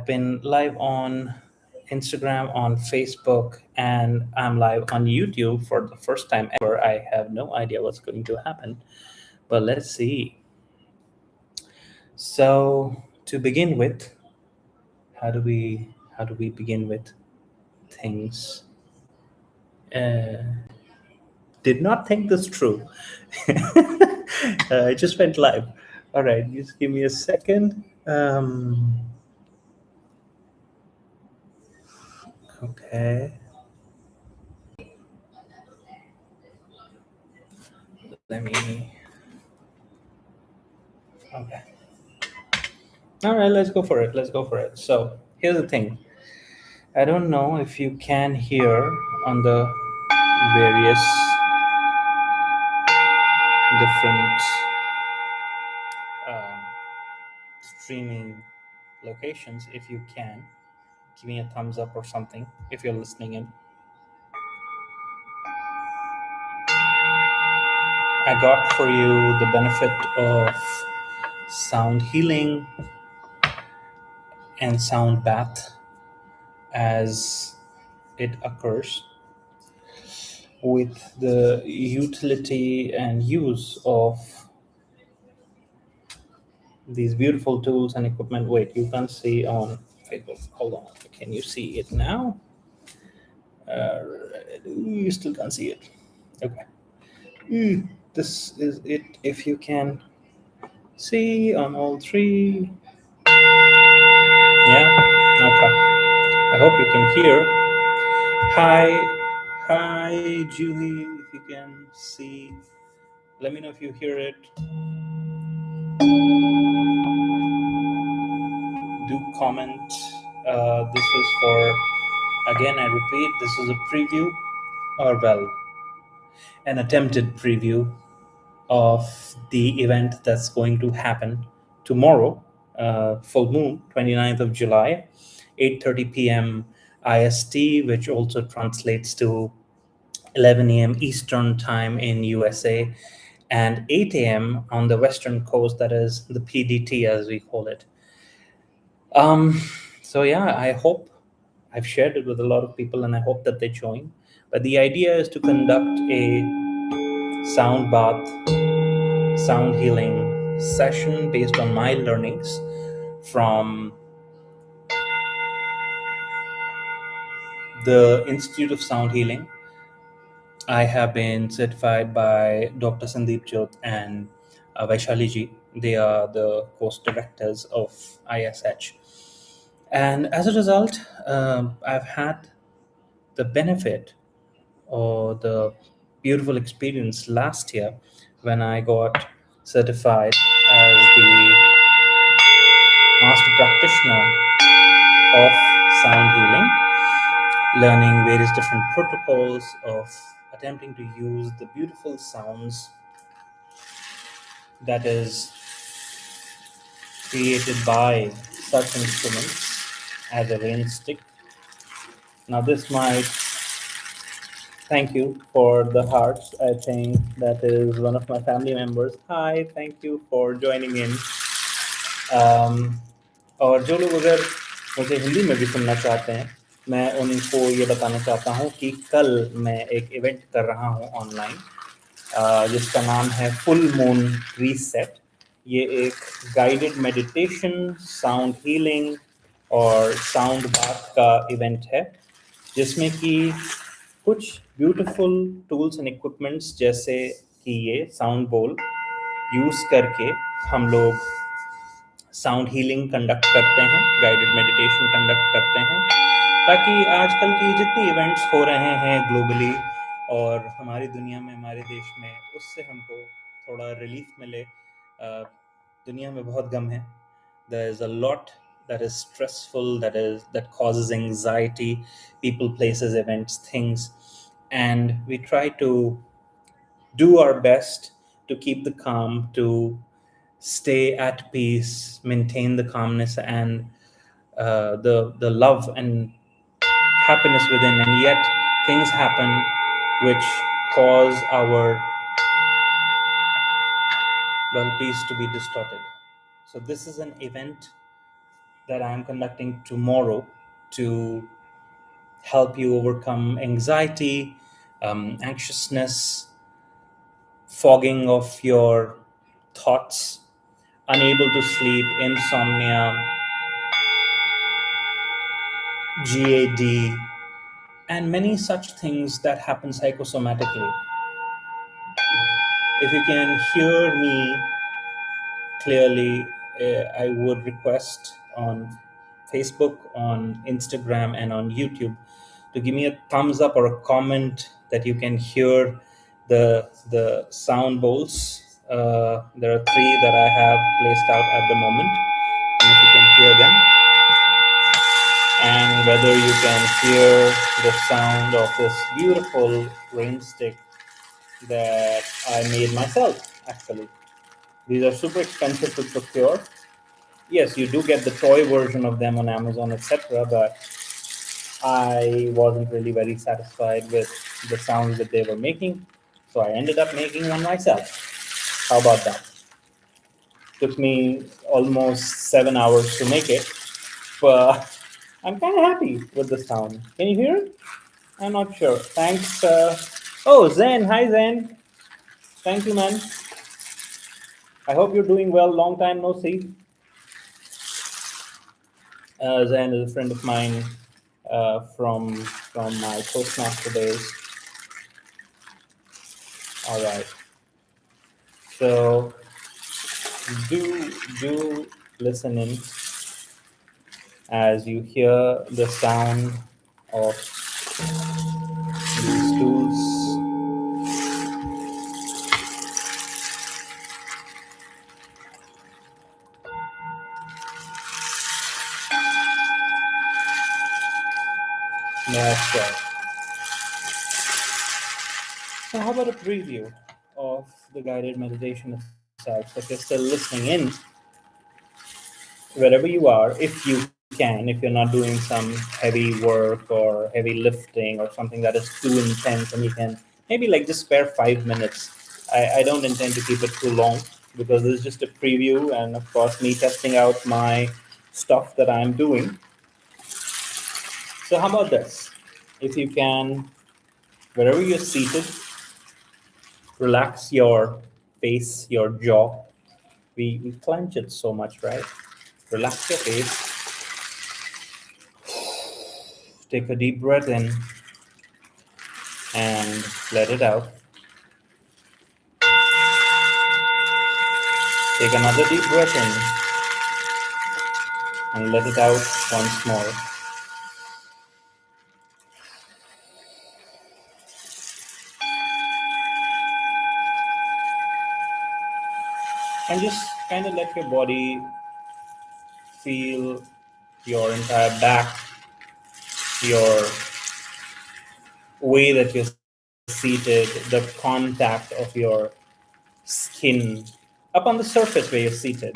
have been live on Instagram, on Facebook, and I'm live on YouTube for the first time ever. I have no idea what's going to happen, but let's see. So to begin with, how do we begin with things? Uh, did not think this through. I just went live. All right, just give me a second. Okay. Let me. Okay. All right, let's go for it. Let's go for it. So here's the thing. I don't know if you can hear on the various different um, streaming locations. If you can, give me a thumbs up or something if you're listening in. I got for you the benefit of sound healing and sound bath as it occurs with the utility and use of these beautiful tools and equipment. Wait, you can't see on Facebook. Hold on. Can you see it now? You still can't see it. Okay. This is it. If you can see on all three. Yeah. Okay. I hope you can hear. Hi, Julie. If you can see, let me know if you hear it. Do comment. This is for, again, I repeat, this is a preview, or well, an attempted preview of the event that's going to happen tomorrow, full moon, 29th of July, 8:30 p.m. IST, which also translates to 11 a.m. Eastern time in USA, and 8 a.m. on the Western Coast, that is the PDT as we call it. So yeah, I hope I've shared it with a lot of people and I hope that they join. But the idea is to conduct a sound bath, sound healing session based on my learnings from the Institute of Sound Healing. I have been certified by Dr. Sandeep Jyot and Vaishali ji. They are the course directors of ISH. And as a result, I've had the benefit or the beautiful experience last year when I got certified as the master practitioner of sound healing, learning various different protocols of attempting to use the beautiful sounds that is created by such instruments as a rain stick. Now this might, thank you for the hearts. I think that is one of my family members. Hi, thank you for joining in. और जो लोग अगर मुझे हिंदी में भी सुनना चाहते हैं, मैं उनको ये बताना चाहता हूँ कि कल मैं एक इवेंट कर रहा हूँ ऑनलाइन, जिसका नाम है फुल मून रीसेट. ये एक गाइडेड मेडिटेशन, साउंड हीलिंग और साउंड बाथ का इवेंट है, जिसमें कि कुछ ब्यूटीफुल टूल्स एंड इक्विपमेंट्स जैसे कि ये साउंड बोल यूज़ करके हम लोग साउंड हीलिंग कंडक्ट करते हैं, गाइडेड मेडिटेशन कंडक्ट करते हैं, ताकि आजकल की जितनी इवेंट्स हो रहे हैं ग्लोबली और हमारी दुनिया में, हमारे देश में, उससे हमको थोड़ा रिलीफ मिले. दुनिया में बहुत गम है. There is a lot that is stressful, that causes anxiety, people, places, events, things, and we try to do our best to keep the calm, to stay at peace, maintain the calmness and the love and happiness within, and yet things happen which cause our peace to be distorted. So this is an event that I'm conducting tomorrow to help you overcome anxiety, anxiousness, fogging of your thoughts, unable to sleep, insomnia, GAD, and many such things that happen psychosomatically. If you can hear me clearly, I would request on Facebook, on Instagram, and on YouTube to give me a thumbs up or a comment that you can hear the sound bowls. There are three that I have placed out at the moment, and if you can hear them, and whether you can hear the sound of this beautiful rain stick that I made myself, actually. These are super expensive to procure. Yes, you do get the toy version of them on Amazon, etc., but I wasn't really very satisfied with the sounds that they were making, so I ended up making one myself. How about that? Took me almost 7 hours to make it, but I'm kind of happy with the sound. Can you hear it? I'm not sure. Thanks. Oh, Zen. Hi, Zen. Thank you, man. I hope you're doing well. Long time no see. Zen is a friend of mine from my Toastmaster days. All right. So do listen in as you hear the sound of these tools. That's right. So how about a preview of the guided meditation itself? So if you're still listening in, wherever you are, if you can, if you're not doing some heavy work or heavy lifting or something that is too intense, and you can maybe like just spare 5 minutes. I don't intend to keep it too long because this is just a preview and of course me testing out my stuff that I'm doing. So how about this? If you can, wherever you're seated, relax your face, your jaw. We clench it so much, right? Relax your face. Take a deep breath in and let it out. Take another deep breath in and let it out once more. And just kind of let your body feel your entire back, your way that you're seated, the contact of your skin up on the surface where you're seated.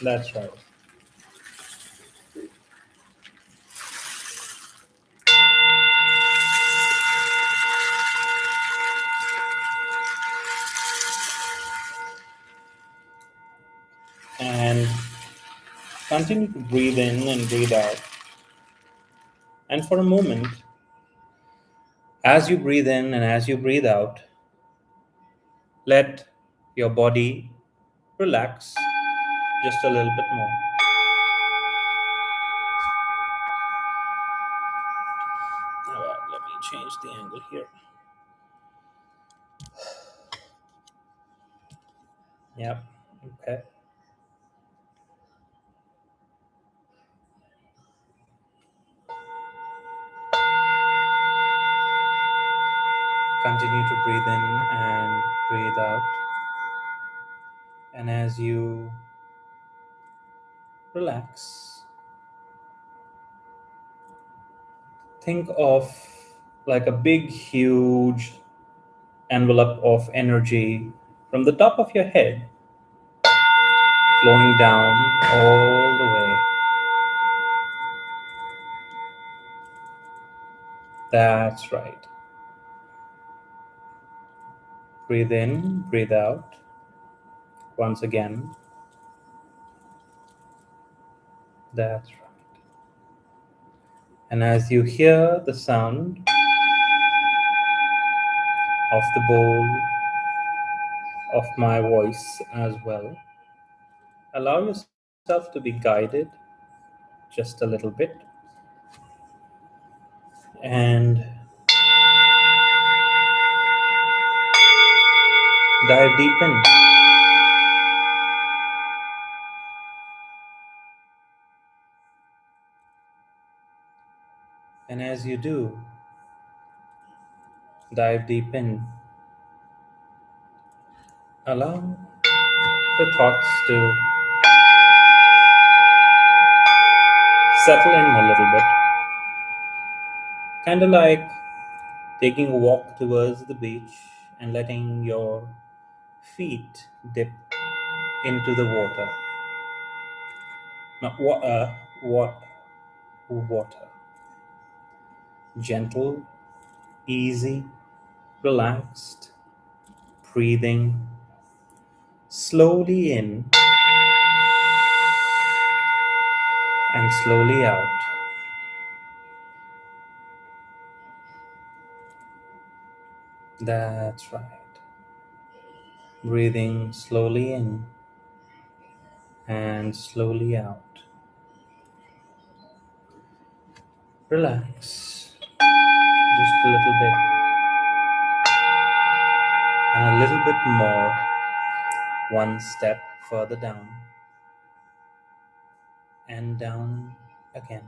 That's right. And continue to breathe in and breathe out. And for a moment, as you breathe in and as you breathe out, let your body relax just a little bit more. All right, let me change the angle here. Yep. Okay. Continue to breathe in and breathe out. And as you relax, think of like a big, huge envelope of energy from the top of your head flowing down all the way. That's right. Breathe in, breathe out. Once again. That's right. And as you hear the sound of the bowl of my voice as well, allow yourself to be guided just a little bit and dive deep in. And as you do, dive deep in, allow the thoughts to settle in a little bit. Kind of like taking a walk towards the beach and letting your feet dip into the water. Not water. Gentle, easy, relaxed, breathing slowly in and slowly out. That's right. Breathing slowly in and slowly out. Relax just a little bit and a little bit more. One step further down and down again.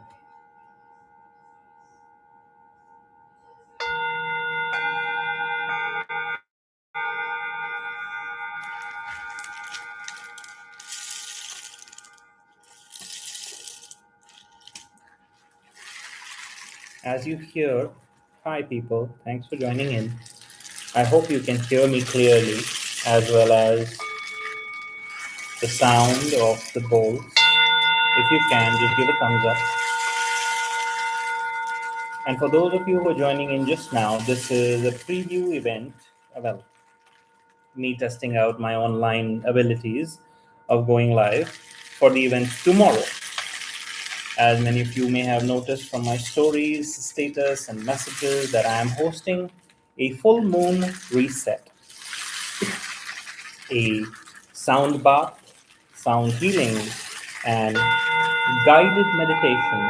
As you hear, hi people, thanks for joining in. I hope you can hear me clearly as well as the sound of the bowls. If you can, just give a thumbs up. And for those of you who are joining in just now, this is a preview event. Well, me testing out my online abilities of going live for the event tomorrow. As many of you may have noticed from my stories, status, and messages, that I am hosting a full moon reset, a sound bath, sound healing, and guided meditation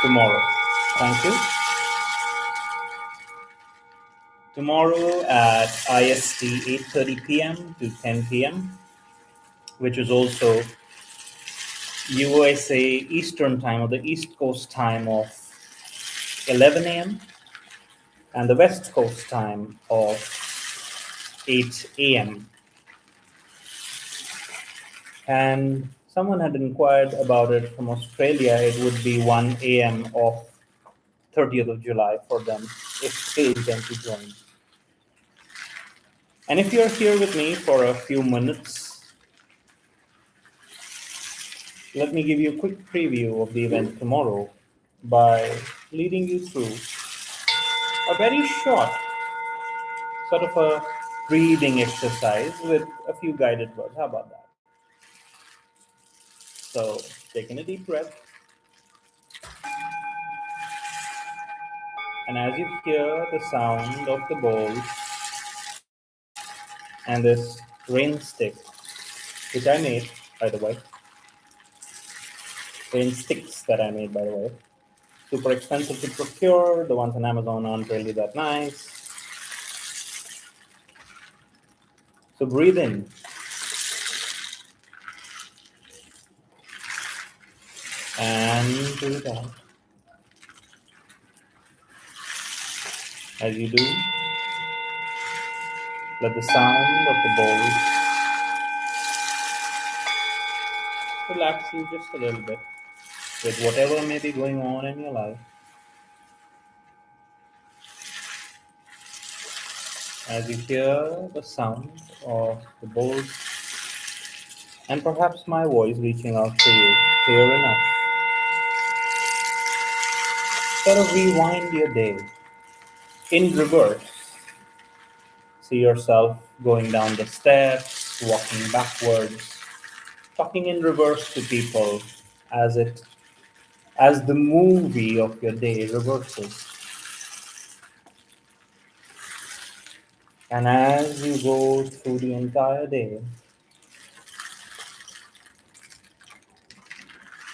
tomorrow. Thank you. Tomorrow at IST 8:30 p.m. to 10 p.m., which is also USA Eastern time or the East Coast time of 11 a.m. and the West Coast time of 8 a.m. And someone had inquired about it from Australia. It would be 1 a.m. of 30th of July for them if they intend to join. And if you're here with me for a few minutes, let me give you a quick preview of the event tomorrow by leading you through a very short sort of a breathing exercise with a few guided words. How about that? So, taking a deep breath. And as you hear the sound of the bowls and this rain stick, which I made, by the way, rain sticks that I made, by the way, super expensive to procure. The ones on Amazon aren't really that nice. So breathe in. And breathe out. As you do, let the sound of the bowls relax you just a little bit with whatever may be going on in your life. As you hear the sound of the bowls and perhaps my voice reaching out to you clear enough, sort of rewind your day in reverse See yourself going down the steps, walking backwards, talking in reverse to people as the movie of your day reverses. And as you go through the entire day,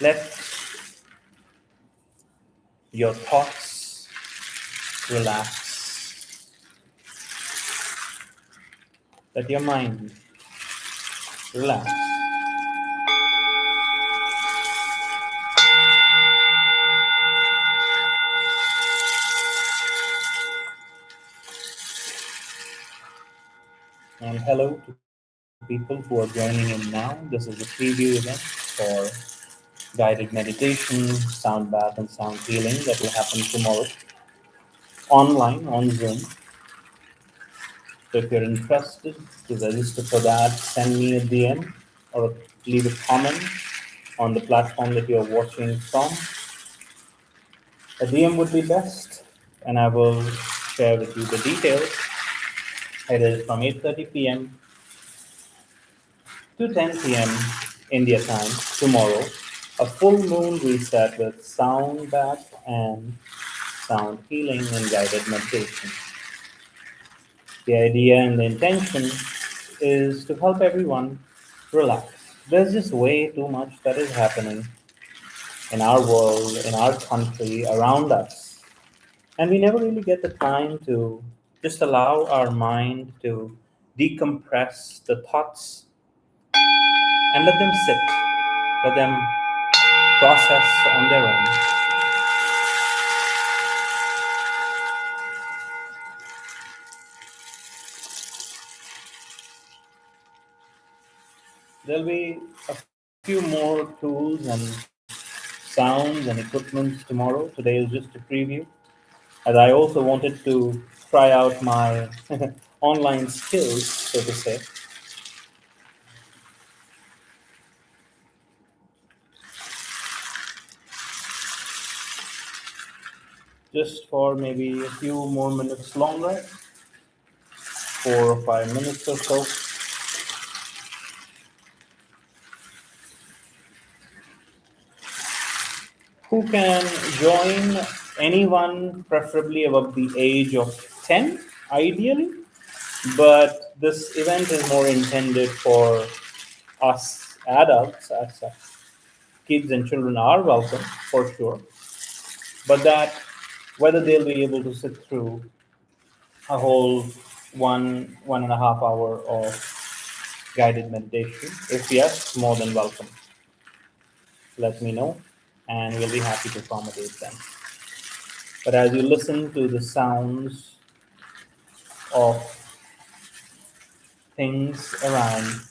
let your thoughts relax. Let your mind relax. And hello to people who are joining in now. This is a preview event for guided meditation, sound bath, and sound healing that will happen tomorrow online on Zoom. So if you're interested to register for that, send me a DM or leave a comment on the platform that you're watching from. A DM would be best, and I will share with you the details. It is from 8:30 p.m. to 10 p.m. India time tomorrow. A full moon reset with sound bath and sound healing and guided meditation. The idea and the intention is to help everyone relax. There's just way too much that is happening in our world, in our country, around us. And we never really get the time to just allow our mind to decompress the thoughts and let them sit, let them process on their own. There'll be a few more tools and sounds and equipment tomorrow. Today is just a preview, as I also wanted to try out my online skills, so to say. Just for maybe a few more minutes longer, 4 or 5 minutes or so. Who can join? Anyone, preferably above the age of 10, ideally. But this event is more intended for us adults as such. Kids and children are welcome for sure, but that whether they'll be able to sit through a whole 1.5 hour of guided meditation, if yes, more than welcome. Let me know, and we'll be happy to accommodate them. But as you listen to the sounds of things around,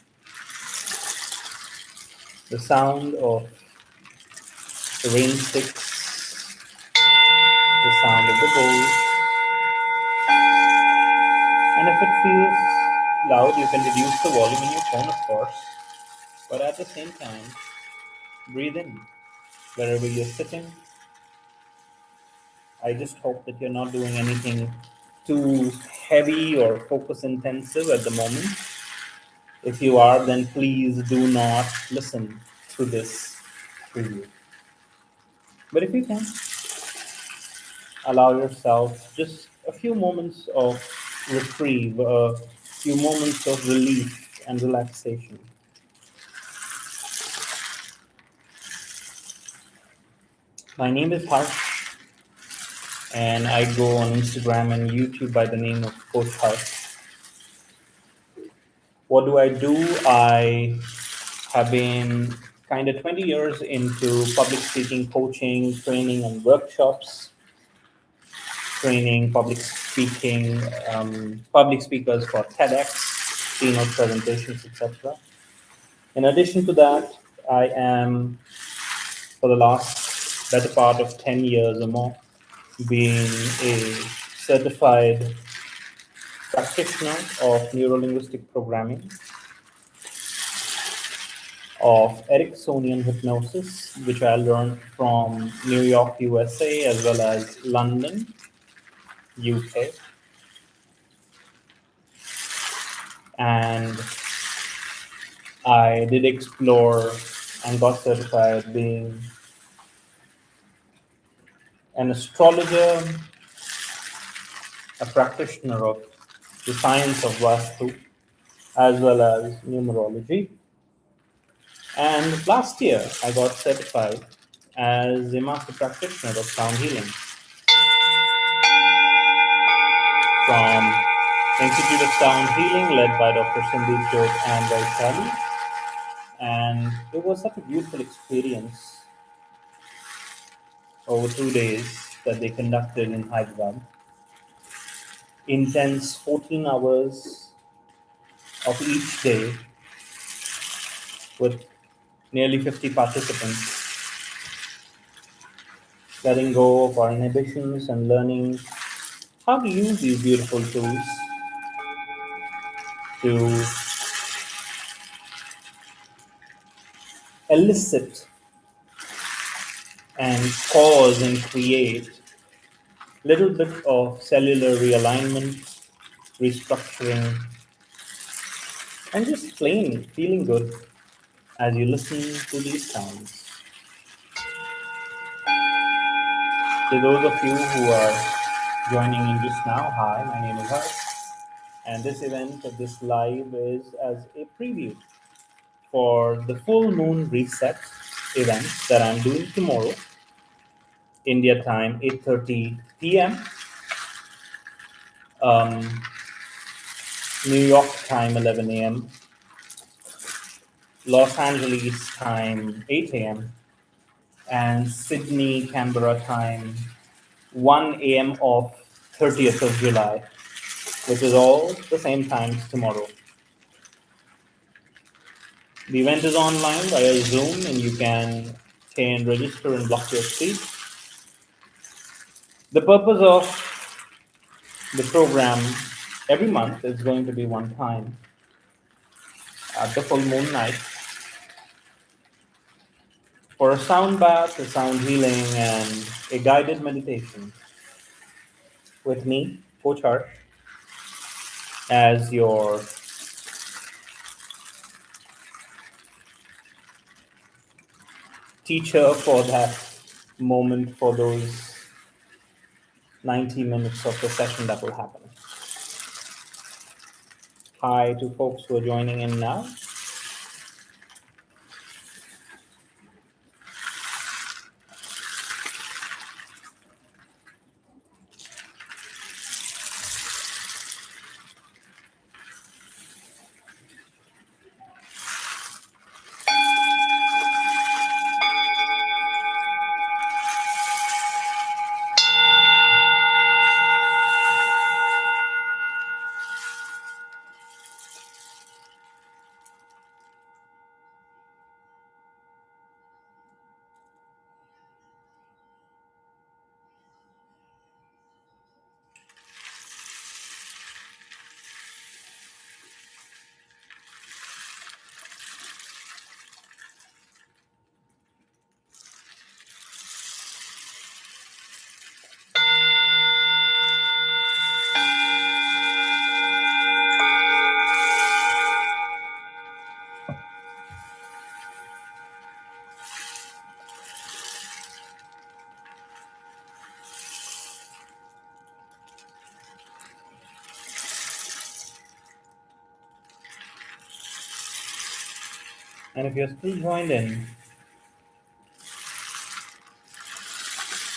the sound of the rain sticks, the sound of the bowl, and if it feels loud, you can reduce the volume in your phone, of course. But at the same time, breathe in wherever you're sitting. I just hope that you're not doing anything too heavy or focus intensive at the moment. If you are, then please do not listen to this preview. But if you can, allow yourself just a few moments of reprieve, a few moments of relief and relaxation. My name is Harsh, and I go on Instagram and YouTube by the name of Coach Harsh. What do I do? I have been kind of 20 years into public speaking, coaching, training, and workshops, training public speakers for TEDx, keynote presentations, etc. In addition to that, I am, for the last better part of 10 years or more, being a certified practitioner of neurolinguistic programming, of Ericksonian hypnosis, which I learned from New York, USA, as well as London, UK. and I did explore and got certified being an astrologer, a practitioner of the science of Vastu, as well as numerology. And last year, I got certified as a master practitioner of sound healing from Institute of Sound Healing, led by Dr. Sandeep Jog and Vaishali. And it was such a beautiful experience over 2 days that they conducted in Hyderabad. Intense 14 hours of each day with nearly 50 participants, letting go of our inhibitions and learning how to use these beautiful tools to elicit and cause and create little bit of cellular realignment, restructuring, and just plain feeling good as you listen to these sounds. To those of you who are joining in just now, hi, my name is Harsh, and this event of this live is as a preview for the full moon reset event that I'm doing tomorrow, India time, 8:30 p.m. Um, New York time, 11 a.m. Los Angeles time, 8 a.m. and Sydney, Canberra time, 1 a.m. of 30th of July, which is all the same times tomorrow. The event is online via Zoom, and you can register and block your seat. The purpose of the program every month is going to be one time at the full moon night for a sound bath, a sound healing, and a guided meditation with me, Coach Harsh, as your teacher for that moment, for those 90 minutes of the session that will happen. Hi to folks who are joining in now. And if you're still joined in,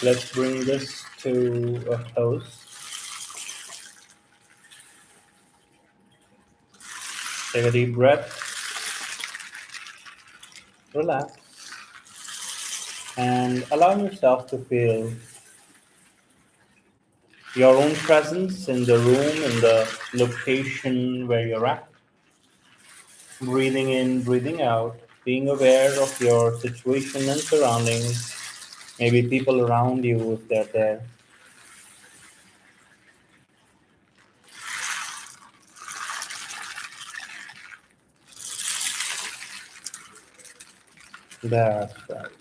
let's bring this to a close. Take a deep breath, relax, and allow yourself to feel your own presence in the room, in the location where you're at. Breathing in, breathing out, being aware of your situation and surroundings, maybe people around you if they're there. That's right.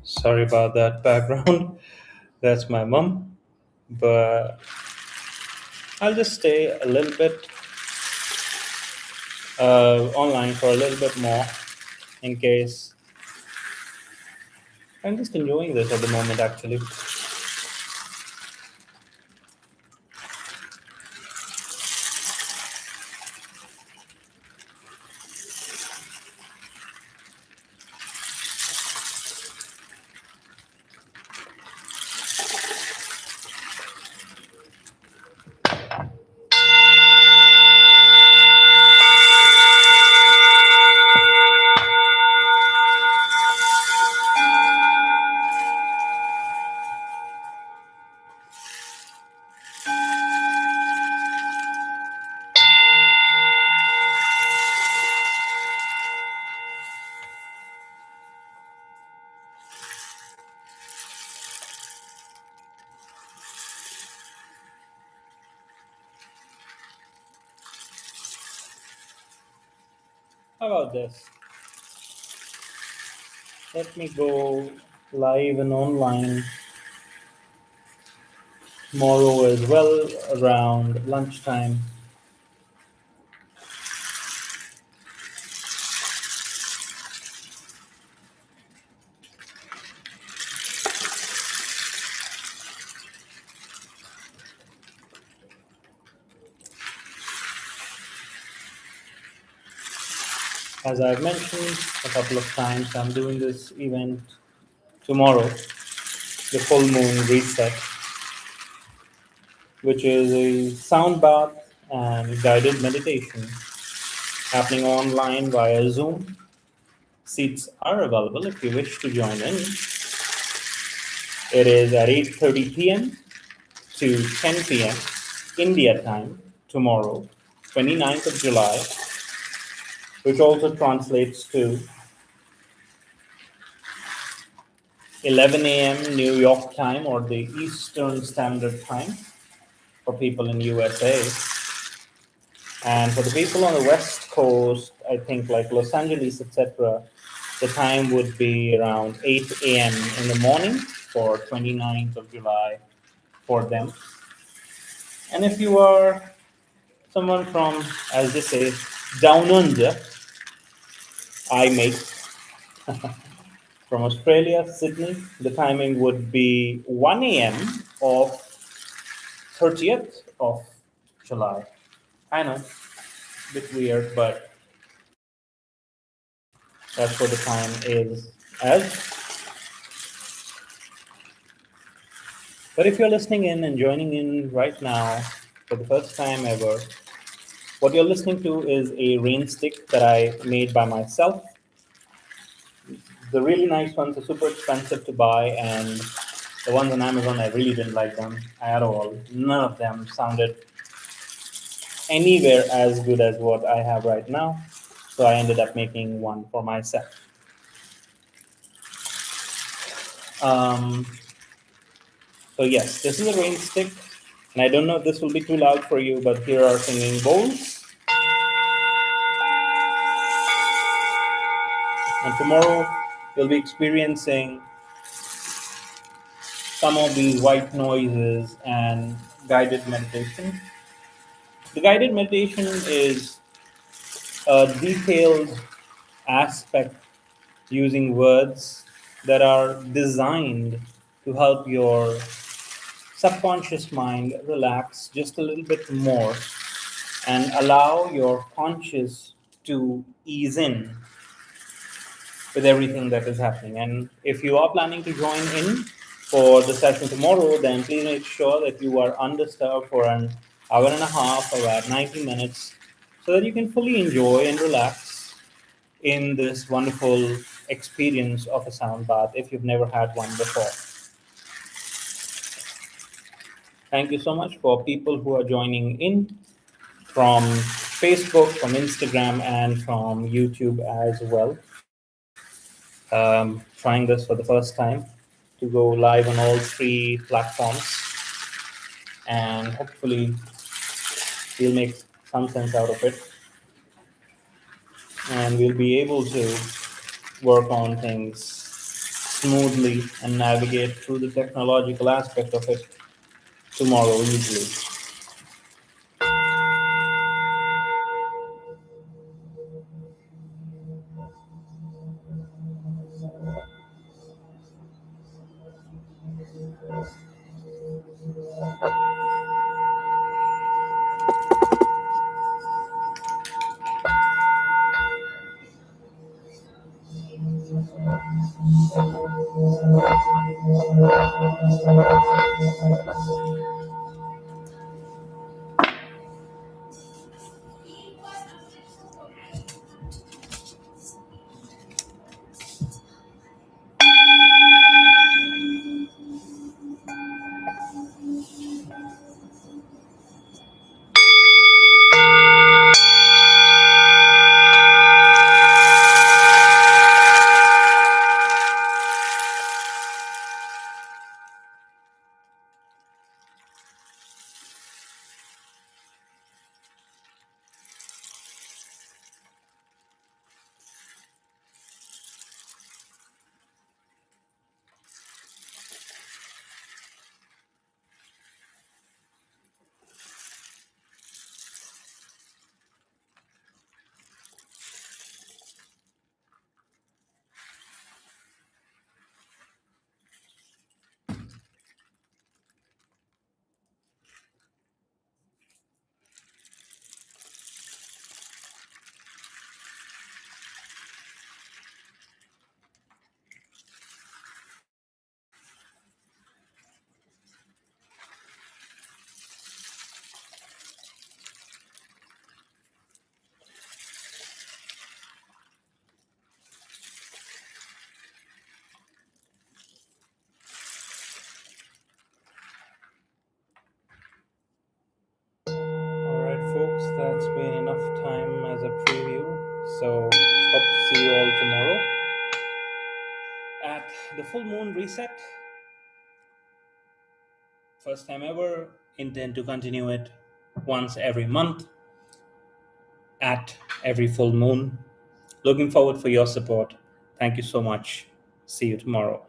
Sorry about that background. That's my mom. But I'll just stay a little bit online for a little bit more in case I'm just enjoying this at the moment, actually. How about this? Let me go live and online tomorrow as well around lunchtime. As I've mentioned a couple of times, I'm doing this event tomorrow, the full moon reset, which is a sound bath and guided meditation happening online via Zoom. Seats are available if you wish to join in. It is at 8:30 p.m. to 10 p.m. India time tomorrow, 29th of July, which also translates to 11 a.m. New York time or the Eastern Standard Time for people in USA. And for the people on the West Coast, I think like Los Angeles, etc., the time would be around 8 a.m. in the morning for 29th of July for them. And if you are someone from, as they say, down under, I make from Australia, Sydney, the timing would be 1 a.m. of 30th of July. I know, a bit weird, but that's what the time is as. But if you're listening in and joining in right now for the first time ever, what you're listening to is a rain stick that I made by myself. The really nice ones are super expensive to buy, and the ones on Amazon, I really didn't like them at all. None of them sounded anywhere as good as what I have right now. So I ended up making one for myself. Um, so yes, this is a rain stick, and I don't know if this will be too loud for you, but here are singing bowls. And tomorrow you'll be experiencing some of these white noises and guided meditation. The guided meditation is a detailed aspect using words that are designed to help your subconscious mind relax just a little bit more and allow your conscious to ease in with everything that is happening. And if you are planning to join in for the session tomorrow, then please make sure that you are undisturbed for an hour and a half, about 90 minutes, so that you can fully enjoy and relax in this wonderful experience of a sound bath if you've never had one before. Thank you so much for people who are joining in from Facebook, from Instagram, and from YouTube as well. Trying this for the first time to go live on all three platforms, and hopefully we'll make some sense out of it, and we'll be able to work on things smoothly and navigate through the technological aspect of it tomorrow easily. Alright, folks, that's been enough time as a preview. So, hope to see you all tomorrow at the full moon reset. First time ever, intend to continue it once every month at every full moon. Looking forward for your support. Thank you so much. See you tomorrow.